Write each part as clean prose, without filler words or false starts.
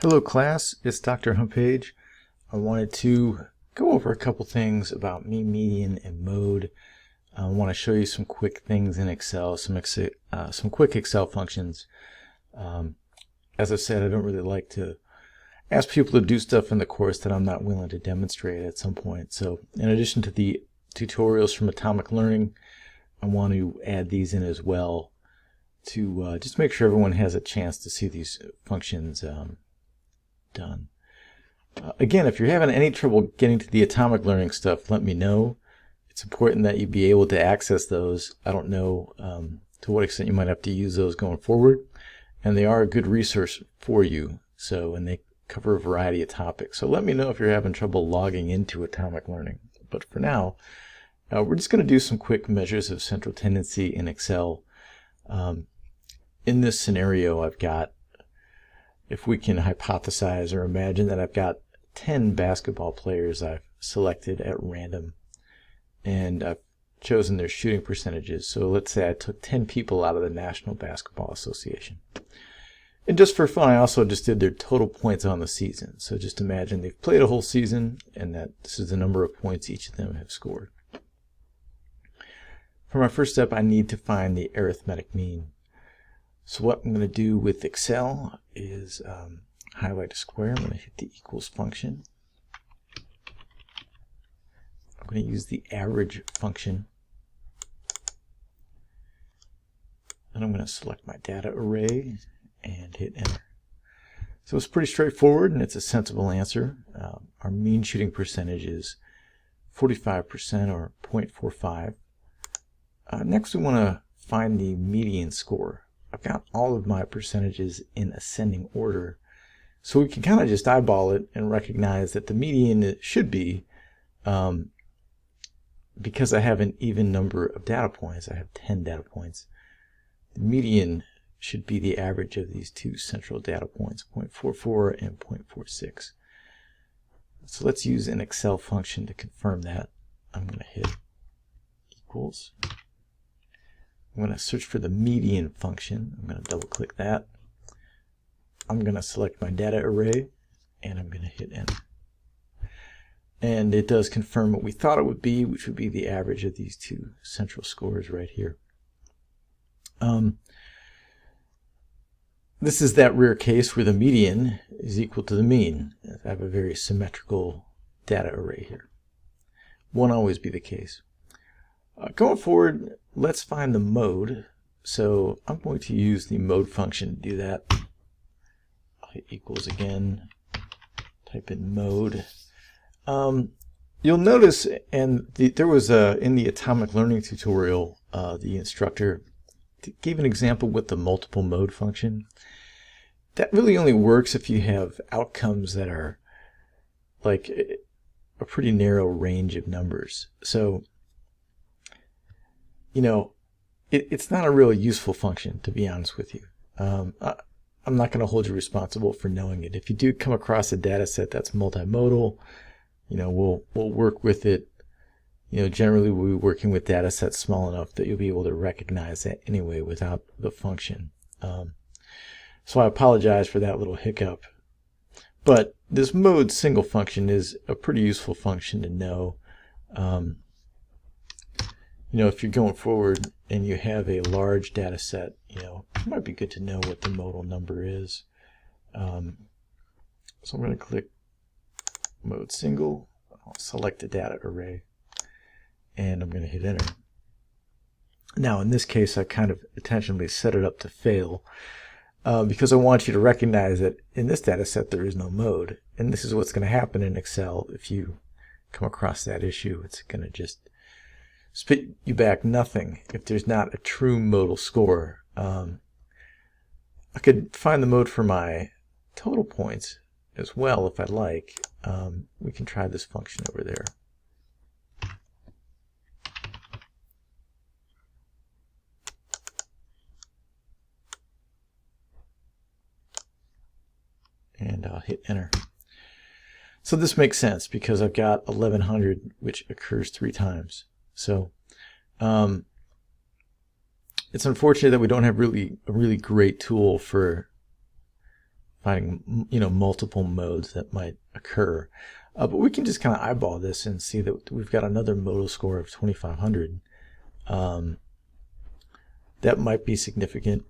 Hello class, it's Dr. Homepage. I wanted to go over a couple things about mean, median, and mode. I want to show you some quick things in Excel, some quick Excel functions. As I said, I don't really like to ask people to do stuff in the course that I'm not willing to demonstrate at some point. So in addition to the tutorials from Atomic Learning, I want to add these in as well to just make sure everyone has a chance to see these functions done. Again, if you're having any trouble getting to the Atomic Learning stuff, let me know. It's important that you be able to access those. I don't know to what extent you might have to use those going forward, and they are a good resource for you. And they cover a variety of topics. So let me know if you're having trouble logging into Atomic Learning. But for now, we're just going to do some quick measures of central tendency in Excel. In this scenario, I've got, if we can hypothesize or imagine that I've got 10 basketball players I've selected at random, and I've chosen their shooting percentages. So let's say I took 10 people out of the National Basketball Association. And just for fun, I also just did their total points on the season. So just imagine they've played a whole season, and that this is the number of points each of them have scored. For my first step, I need to find the arithmetic mean. So what I'm going to do with Excel is highlight a square. I'm going to hit the equals function. I'm going to use the average function. And I'm going to select my data array and hit enter. So it's pretty straightforward, and it's a sensible answer. Our mean shooting percentage is 45%, or 0.45. Next, we want to find the median score. I've got all of my percentages in ascending order, so we can kind of just eyeball it and recognize that the median should be, because I have an even number of data points, I have 10 data points, the median should be the average of these two central data points, 0.44 and 0.46. So let's use an Excel function to confirm that. I'm going to hit equals. I'm going to search for the median function. I'm going to double click that. I'm going to select my data array, and I'm going to hit enter. And it does confirm what we thought it would be, which would be the average of these two central scores right here. This is that rare case where the median is equal to the mean. I have a very symmetrical data array here. Won't always be the case. Going forward, let's find the mode. So I'm going to use the mode function to do that. I'll hit equals again, type in mode. You'll notice, and there was in the Atomic Learning tutorial, the instructor gave an example with the multiple mode function. That really only works if you have outcomes that are like a pretty narrow range of numbers. So you know, it's not a really useful function, to be honest with you. I'm not going to hold you responsible for knowing it. If you do come across a data set that's multimodal, we'll work with it. Generally we'll be working with data sets small enough that you'll be able to recognize that anyway without the function. So I apologize for that little hiccup. But this mode single function is a pretty useful function to know. If you're going forward and you have a large data set, it might be good to know what the modal number is. So I'm going to click mode single. I'll select the data array, and I'm going to hit enter. Now in this case, I kind of intentionally set it up to fail because I want you to recognize that in this data set there is no mode. And this is what's going to happen in Excel if you come across that issue. It's going to just spit you back nothing if there's not a true modal score. I could find the mode for my total points as well if I'd like. We can try this function over there. And I'll hit enter. So this makes sense because I've got 1100, which occurs 3 times. So it's unfortunate that we don't have a really great tool for finding multiple modes that might occur. But we can just kind of eyeball this and see that we've got another modal score of 2500. That might be significant.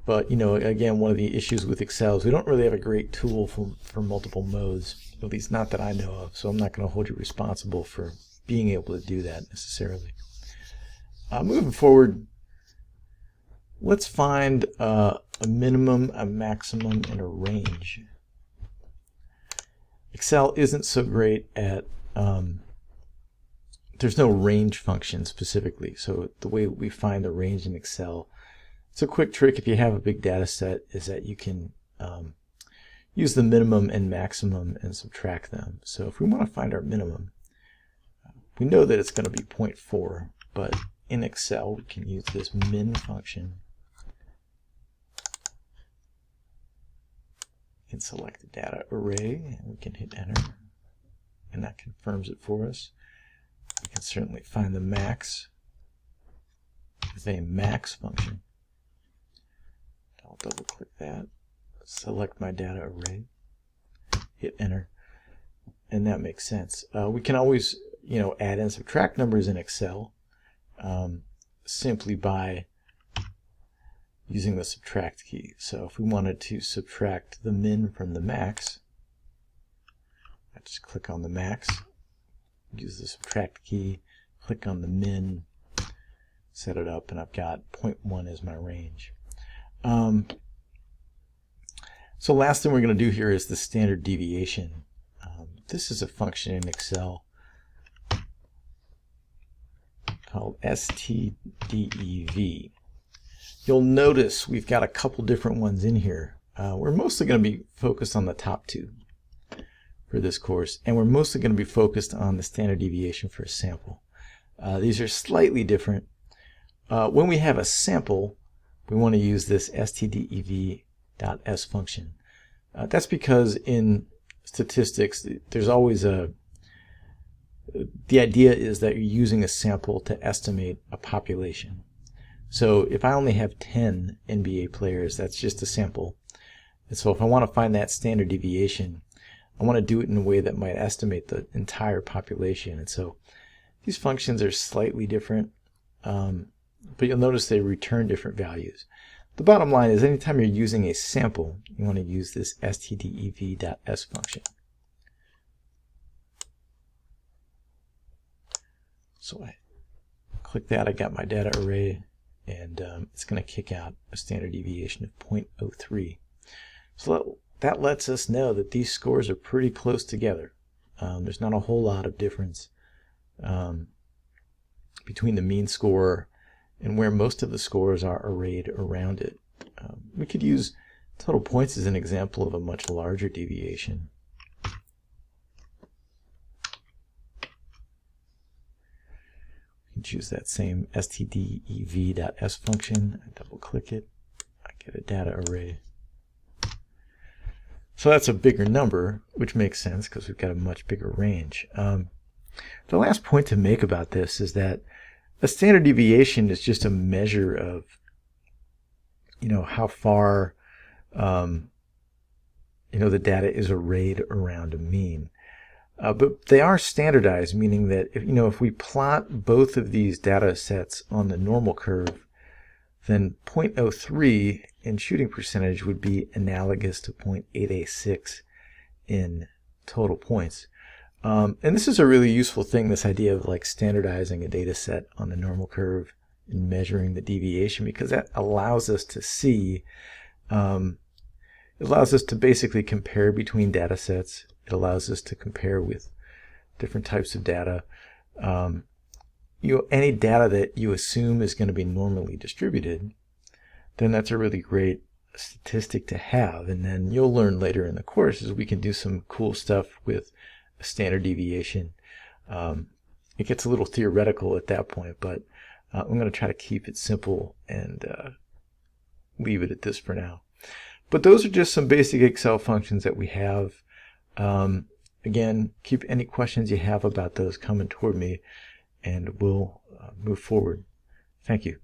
But, again, one of the issues with Excel is we don't really have a great tool for multiple modes, at least not that I know of. So I'm not going to hold you responsible for being able to do that necessarily. Moving forward, let's find a minimum, a maximum, and a range. Excel isn't so great at, there's no range function specifically. So the way we find the range in Excel, it's a quick trick if you have a big data set, is that you can use the minimum and maximum and subtract them. So if we want to find our minimum, we know that it's going to be 0.4, but in Excel we can use this min function and select the data array, and we can hit enter, and that confirms it for us. We can certainly find the max with a max function. I'll double click that, select my data array, hit enter, and that makes sense. We can always add and subtract numbers in Excel simply by using the subtract key. So if we wanted to subtract the min from the max, I just click on the max, use the subtract key, click on the min, set it up, and I've got 0.1 as my range. So last thing we're going to do here is the standard deviation. This is a function in Excel called stdev. You'll notice we've got a couple different ones in here. We're mostly going to be focused on the top two for this course, and we're mostly going to be focused on the standard deviation for a sample. These are slightly different. When we have a sample, we want to use this stdev.s function. That's because in statistics, there's always the idea is that you're using a sample to estimate a population. So if I only have 10 NBA players, that's just a sample. And so if I want to find that standard deviation, I want to do it in a way that might estimate the entire population. And so these functions are slightly different, but you'll notice they return different values. The bottom line is anytime you're using a sample, you want to use this stdev.s function. So I click that, I got my data array, and it's going to kick out a standard deviation of 0.03. So that lets us know that these scores are pretty close together. There's not a whole lot of difference between the mean score and where most of the scores are arrayed around it. We could use total points as an example of a much larger deviation. We can choose that same stdev.s function. I double click it, I get a data array. So that's a bigger number, which makes sense because we've got a much bigger range. The last point to make about this is that a standard deviation is just a measure of, how far, the data is arrayed around a mean. But they are standardized, meaning that if we plot both of these data sets on the normal curve, then 0.03 in shooting percentage would be analogous to 0.886 in total points. And this is a really useful thing, this idea of like standardizing a data set on the normal curve and measuring the deviation, because that allows us to see, it allows us to basically compare between data sets. It allows us to compare with different types of data. Any data that you assume is going to be normally distributed, then that's a really great statistic to have. And then you'll learn later in the course is we can do some cool stuff with a standard deviation. It gets a little theoretical at that point, but I'm going to try to keep it simple and leave it at this for now. But those are just some basic Excel functions that we have. Again, keep any questions you have about those coming toward me, and we'll move forward. Thank you.